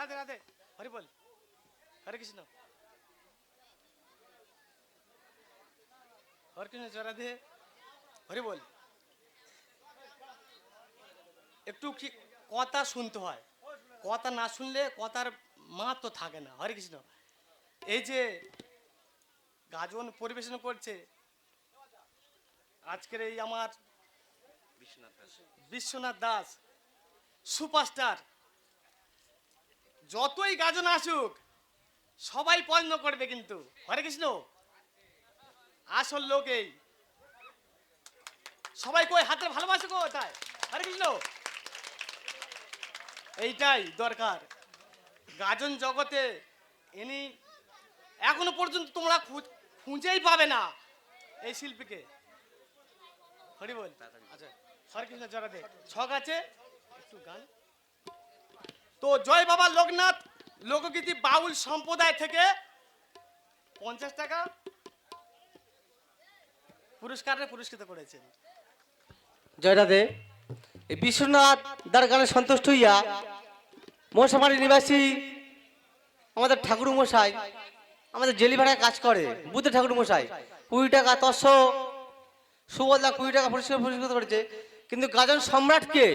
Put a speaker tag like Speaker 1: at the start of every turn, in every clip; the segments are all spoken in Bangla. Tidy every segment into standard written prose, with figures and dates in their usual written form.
Speaker 1: রাধে রাধে। হরি বল, হরে কৃষ্ণ, হরে কৃষ্ণ, জয় রাধে, হরি বল। একটু কি কথা শুনতে হয়, কথা না শুনলে কথার মাহাত্ম থাকে না। হরে কৃষ্ণ। এই যে গাজন পরিবেশন করছে আজকের এই আমার বিশ্বনাথ দাস সুপারস্টার, যতই গাজন আসুক সবাই পছন্দ করবে কিন্তু। হরে কৃষ্ণ। আসল লোক এই, সবাই কই হাতের ভালোবাসে কোথায়? হরে কৃষ্ণ। এইটাই দরকার গাজন জগতে। ইনি এখনো পর্যন্ত তোমরা খুঁজেই পাবে না এই শিল্পীকে। হরি বল। আচ্ছা, হরে কৃষ্ণ, জয় দে ছক আছে একটু গান। তো জয় বাবা লোকনাথ লোকগীতি বাউল সম্প্রদায় থেকে 50 টাকা পুরস্কারে পুরস্কৃত করেছেন।
Speaker 2: জয়টা দে এই বিশ্বনাথ দার গানে সন্তুষ্ট হইয়া মশামারি নিবাসী আমাদের ঠাকুর মশাই, আমাদের জেলিভাড়ায় কাজ করে বুদ্ধ ঠাকুর মশাই 20 টাকা, তৎস সুবলদা 20 টাকা পুরস্কৃত করেছে। কিন্তু গাজন সম্রাটকে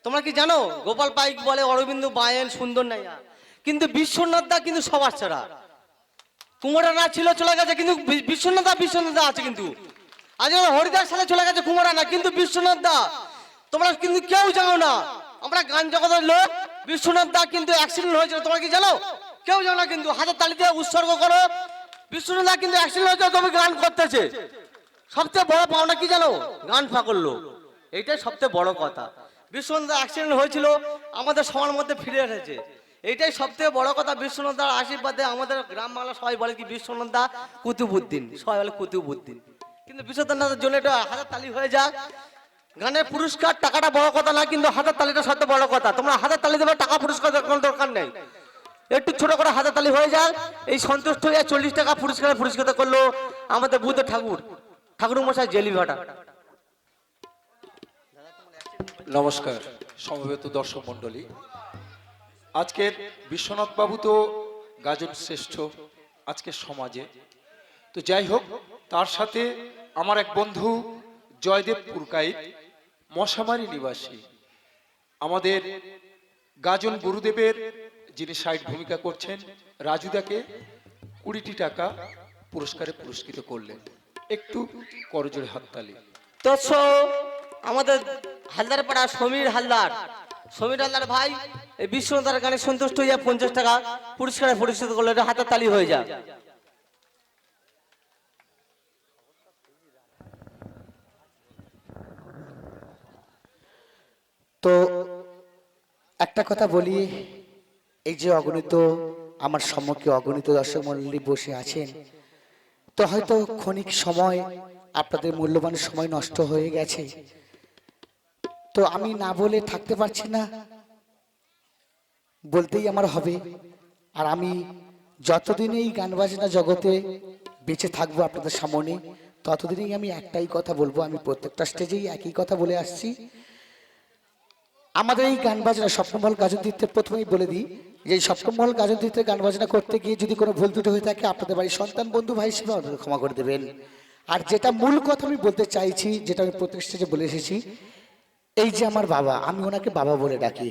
Speaker 2: তোমরা কি জানো? গোপাল পাইক বলে, অরবিন্দ বায়েন, সুন্দর নাইয়া, কিন্তু বিশ্বনাথ দা কিন্তু সবার ছাড়া। কুমারা না ছিল চলে গেছে, কিন্তু বিশ্বনাথ দা আছে কিন্তু। আজ হরিদাস সালে চলে গেছে কুমারা না, কিন্তু বিশ্বনাথ দা তোমরা কিন্তু কেউ জানো না। আমরা গান জগতের লোক, বিশ্বনাথ দা কিন্তু অ্যাক্সিডেন্ট হয়েছিল, তোমরা কি জানো? কেউ জানো না, কিন্তু হাজার তালিতে উৎসর্গ করো। বিশ্বনাথ দা কিন্তু অ্যাক্সিডেন্ট হয়েছে, তবে গান করতেছে। সবচেয়ে বড় পাওনা কি জানো? গান ফাঁকল লোক, এইটাই সবচেয়ে বড় কথা। বিশ্বনাথ দা অ্যাক্সিডেন্ট হয়েছিল, আমাদের সবার মধ্যে ফিরে এসেছে, এইটাই সবথেকে বড় কথা। বিশ্বনাথ দার আশীর্বাদে আমাদের গ্রাম বাংলা সবাই বলে কি বিশ্বনাথ দা কুতুবুদ্দিন, সবাই বলে কুতুবুদ্দিন। কিন্তু বিশ্বনাথ দার জন্য এটা হাজার তালি হয়ে যাক। গানের পুরস্কার টাকাটা বড় কথা না, কিন্তু হাজার তালিটা সবচেয়ে বড় কথা। তোমরা হাজার তালি দেবে, টাকা পুরস্কার কোনো দরকার নেই। একটু ছোট করে হাজার তালি হয়ে যাক। এই সন্তুষ্ট হয়ে 40 টাকা পুরস্কারে পুরস্কৃত করলো আমাদের বুদ্ধ ঠাকুর মশাই জেলিভাটা।
Speaker 3: নমস্কার সমবেত দর্শক মণ্ডলী। আজকের বিশ্বনাথ বাবু তো গাজন শ্রেষ্ঠ আজকের সমাজে। তো যাই হোক, তার সাথে আমার এক বন্ধু জয়দেব পুরকাইত, মশামারি নিবাসী, আমাদের গাজন গুরুদেবের যিনি সাইড ভূমিকা করছেন, রাজুদাকে 20 টাকা পুরস্কারে পুরস্কৃত করলেন। একটু করজোড়ে হাততালি।
Speaker 2: তো আমাদের হালদার পাড়া সমীর হালদার ভাই এই বিশ্বনাথের গানে সন্তুষ্ট হইয়া 50 টাকা পুরস্কারে পুরস্কৃত করলো। এটা হাতের তালি হয়ে যা।
Speaker 4: তো একটা কথা বলি, এই যে অগণিত আমার সম্মুখে অগণিত দর্শক মণ্ডলী বসে আছেন, তো হয়তো ক্ষণিক সময় আপনাদের মূল্যবান সময় নষ্ট হয়ে গেছে। তো আমি না বলে থাকতে পারছি না, বলতেই আমার হবে। আর আমি যতদিন এই গান বাজনা জগতে বেঁচে থাকবো আপনাদের সামনে, ততদিনই আমি একটাই কথা বলবো। আমি প্রত্যেকটা স্টেজেই একই কথা বলে আসছি। আমাদের এই গান বাজনা স্বপ্নমহল গাজন তীর্থের প্রথমেই বলে দিই যে এই স্বপ্নমহল গাজন তীর্থের গান বাজনা করতে গিয়ে যদি কোনো ভুল ত্রুটি হয়ে থাকে, আপনাদের বাড়ির সন্তান বন্ধু ভাই হিসেবে আমাদের ক্ষমা করে দেবেন। আর যেটা মূল কথা আমি বলতে চাইছি, যেটা আমি প্রত্যেক স্টেজে বলে এসেছি, এই যে আমার বাবা, আমি ওনাকে বাবা বলে ডাকি,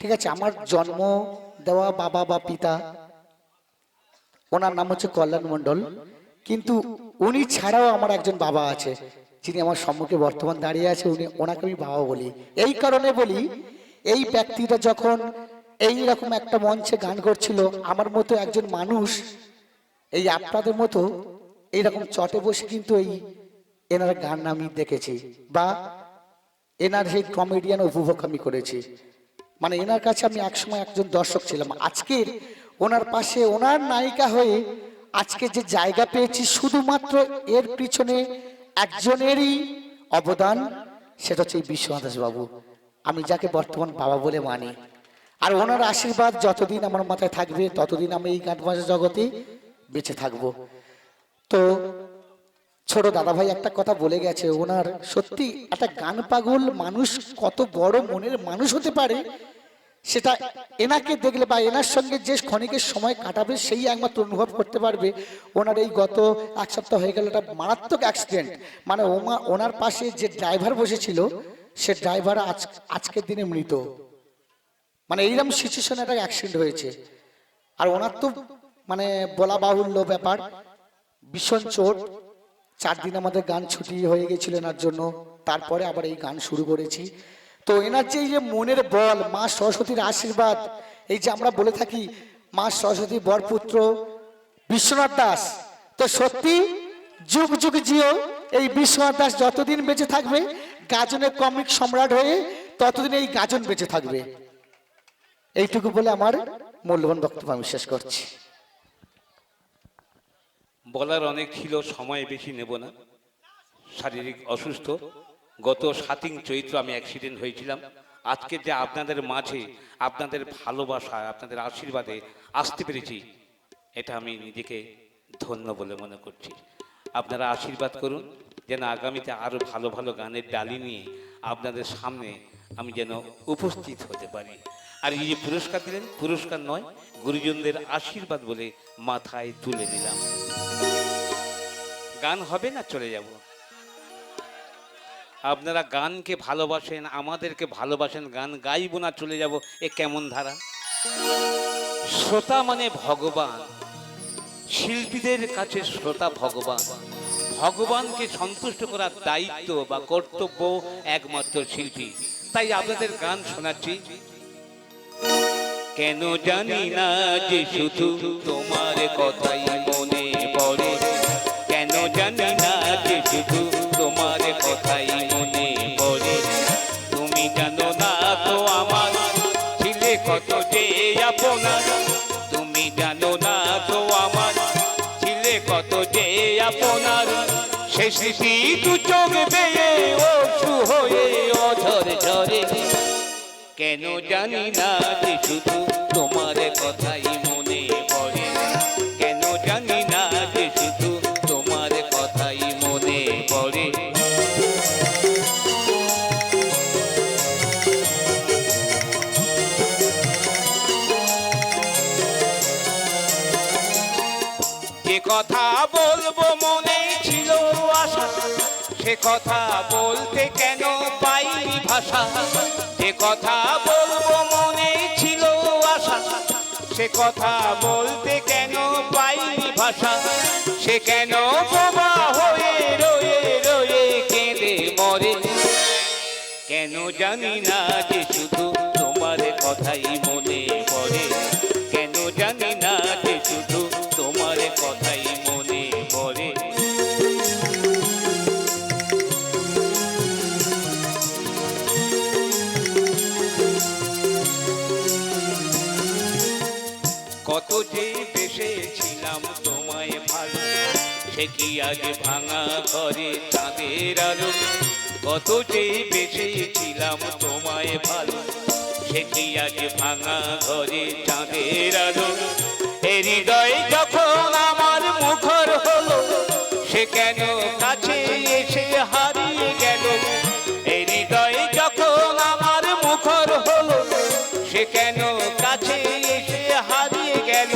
Speaker 4: ঠিক আছে? আমার জন্ম দেওয়া বাবা বা পিতা, ওনার নাম হচ্ছে কল্যাণ মণ্ডল, কিন্তু উনি ছাড়াও আমার একজন বাবা আছে যিনি আমার সম্মুখে বর্তমান দাঁড়িয়ে আছে। ওনাকে আমি বাবা বলি। এই কারণে বলি, এই ব্যক্তিটা যখন এই রকম একটা মঞ্চে গান করছিল, আমার মতো একজন মানুষ এই আপনাদের মতো এইরকম চটে বসে কিন্তু এই এনার গান আমি দেখেছি, বা এনার সেই কমেডিয়ান উপভোগ আমি করেছি। মানে এনার কাছে আমি একসময় একজন দর্শক ছিলাম। আজকের ওনার পাশে ওনার নায়িকা হয়ে আজকে যে জায়গা পেয়েছি, শুধুমাত্র এর পিছনে একজনেরই অবদান, সেটা হচ্ছে বিশ্বনাথ বাবু, আমি যাকে বর্তমান বাবা বলে মানি। আর ওনার আশীর্বাদ যতদিন আমার মাথায় থাকবে, ততদিন আমি এই গান বাজনা জগতে বেঁচে থাকবো। তো ছোট দাদা ভাই একটা কথা বলে গেছে, ওনার সত্যি একটা গান পাগল মানুষ কত বড় মনের মানুষ হতে পারে সেটা এনাকে দেখলে বা এনার সঙ্গে যে ক্ষণিকের সময় কাটাবে সেই একমাত্র অনুভব করতে পারবে। ওনার এই গত এক সপ্তাহ হয়ে গেল একটা মারাত্মক অ্যাক্সিডেন্ট, মানে ওনার পাশে যে ড্রাইভার বসেছিল সে ড্রাইভার আজকের দিনে মৃত, মানে এইরকম সিচুয়েশনে একটা অ্যাক্সিডেন্ট হয়েছে। আর ওনার তো মানে বলা বাহুল্য ব্যাপার, ভীষণ চোট। 4 দিন আমাদের গান ছুটি হয়ে গেছিল এনার জন্য, তারপরে আবার এই গান শুরু করেছি। তো এনার যে এই যে মনের বল, মা সরস্বতীর আশীর্বাদ, এই যে আমরা বলে থাকি মা সরস্বতী বরপুত্র বিশ্বনাথ দাস, তো সত্যি যুগ যুগ জিও এই বিশ্বনাথ দাস যতদিন বেঁচে থাকবে, গাজনের কমিক সম্রাট হয়ে ততদিন এই গাজন বেঁচে থাকবে। এইটুকু বলে আমার মূল্যবান বক্তব্য আমি শেষ করছি।
Speaker 5: বলার অনেক ছিল, সময় বেশি নেব না। শারীরিক অসুস্থ, গত 7 চৈত্র আমি অ্যাক্সিডেন্ট হয়েছিলাম। আজকে যে আপনাদের মাঝে আপনাদের ভালোবাসা, আপনাদের আশীর্বাদে আসতে পেরেছি, এটা আমি নিজেকে ধন্য বলে মনে করছি। আপনারা আশীর্বাদ করুন যেন আগামীতে আরও ভালো ভালো গানের ডালি নিয়ে আপনাদের সামনে আমি যেন উপস্থিত হতে পারি। আর এই যে পুরস্কার দিলেন, পুরস্কার নয়, গুরুজনদের আশীর্বাদ বলে মাথায় তুলে নিলাম। গান হবে না, চলে যাব। আপনারা গানকে ভালোবাসেন, আমাদেরকে ভালোবাসেন, গান গাইব না চলে যাব, এ কেমন ধারা? শ্রোতা মানে ভগবান, শিল্পীদের কাছে শ্রোতা ভগবান। ভগবানকে সন্তুষ্ট করার দায়িত্ব বা কর্তব্য একমাত্র শিল্পী। তাই আপনাদের গান শোনাচ্ছি। কেন জানি না যে শুধু তোমার কথাই মনে পড়ে, কেন জানি না যে শুধু তোমার কথাই মনে পড়ে। তুমি জানো না তো আমার ছিলে কত যে আপনার, তুমি জানো না তো আমার ছিলে কত যে আপনার। সে স্মৃতি দু চোখ বেয়ে অশ্রু হয়ে অঝর ঝরে। কেন জানি না যে শুধু তোমার কথাই মনে পড়ে, কেন জানি না যে শুধু তোমার কথাই মনে পড়ে। যে কথা বলবো মনে ছিল আশা, সে কথা বলতে কেন পাইনি ভাষা। যে কথা বলবো মনে ছিল আশা, সে কথা বলতে কেন পাইনি ভাষা। সে কেন বোবা হয়ে রয়ে রয়ে কেঁদে মরে। কেন জানি না যে শুধু তোমার কথাই মনে পড়ে, কেন জানি না যে শুধু তোমার কথাই মনে পড়ে। কত যে বেসেছিলাম তোমায় ভালো, সে কি আজ ভাঙা ঘরে চাঁদের আলো। কত যে বেসেছিলাম তোমায় ভালো, সে কি আজ ভাঙা ঘরে চাঁদের আলো। এ হৃদয় যখন আমার মুখর হলো, সে কেন কাছে এসে হারিয়ে গেল। এ হৃদয় যখন আমার মুখর হলো, সে কেন কাছে এসে হারিয়ে গেল।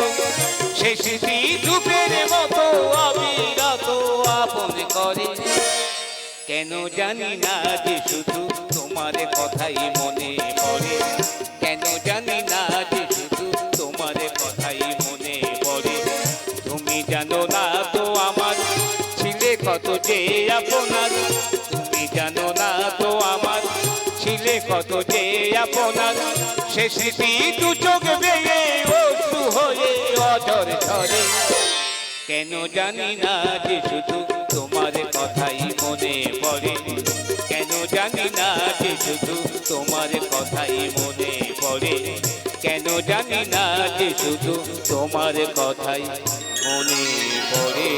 Speaker 5: সে স্মৃতি ধূপের মতো অবিরত আপন করে। কেন জানি না যে শুধু তোমার কথাই মনে পড়ে, কেন জানি না যে শুধু তোমার কথাই মনে পড়ে। তুমি জানো না তো আমার ছিলে কত যে আপনার, তুমি জানো না তো আমার ছিলে কত যে আপনার। সে স্মৃতি দু চোখ বেয়ে অশ্রু হয়ে অঝর ঝরে। কেন জানি না যে শুধু তোমার কথাই মনে পড়ে, কেন জানি না যে শুধু তোমার কথাই মনে পড়ে। কেন জানি না যে শুধু তোমার কথাই মনে পড়ে।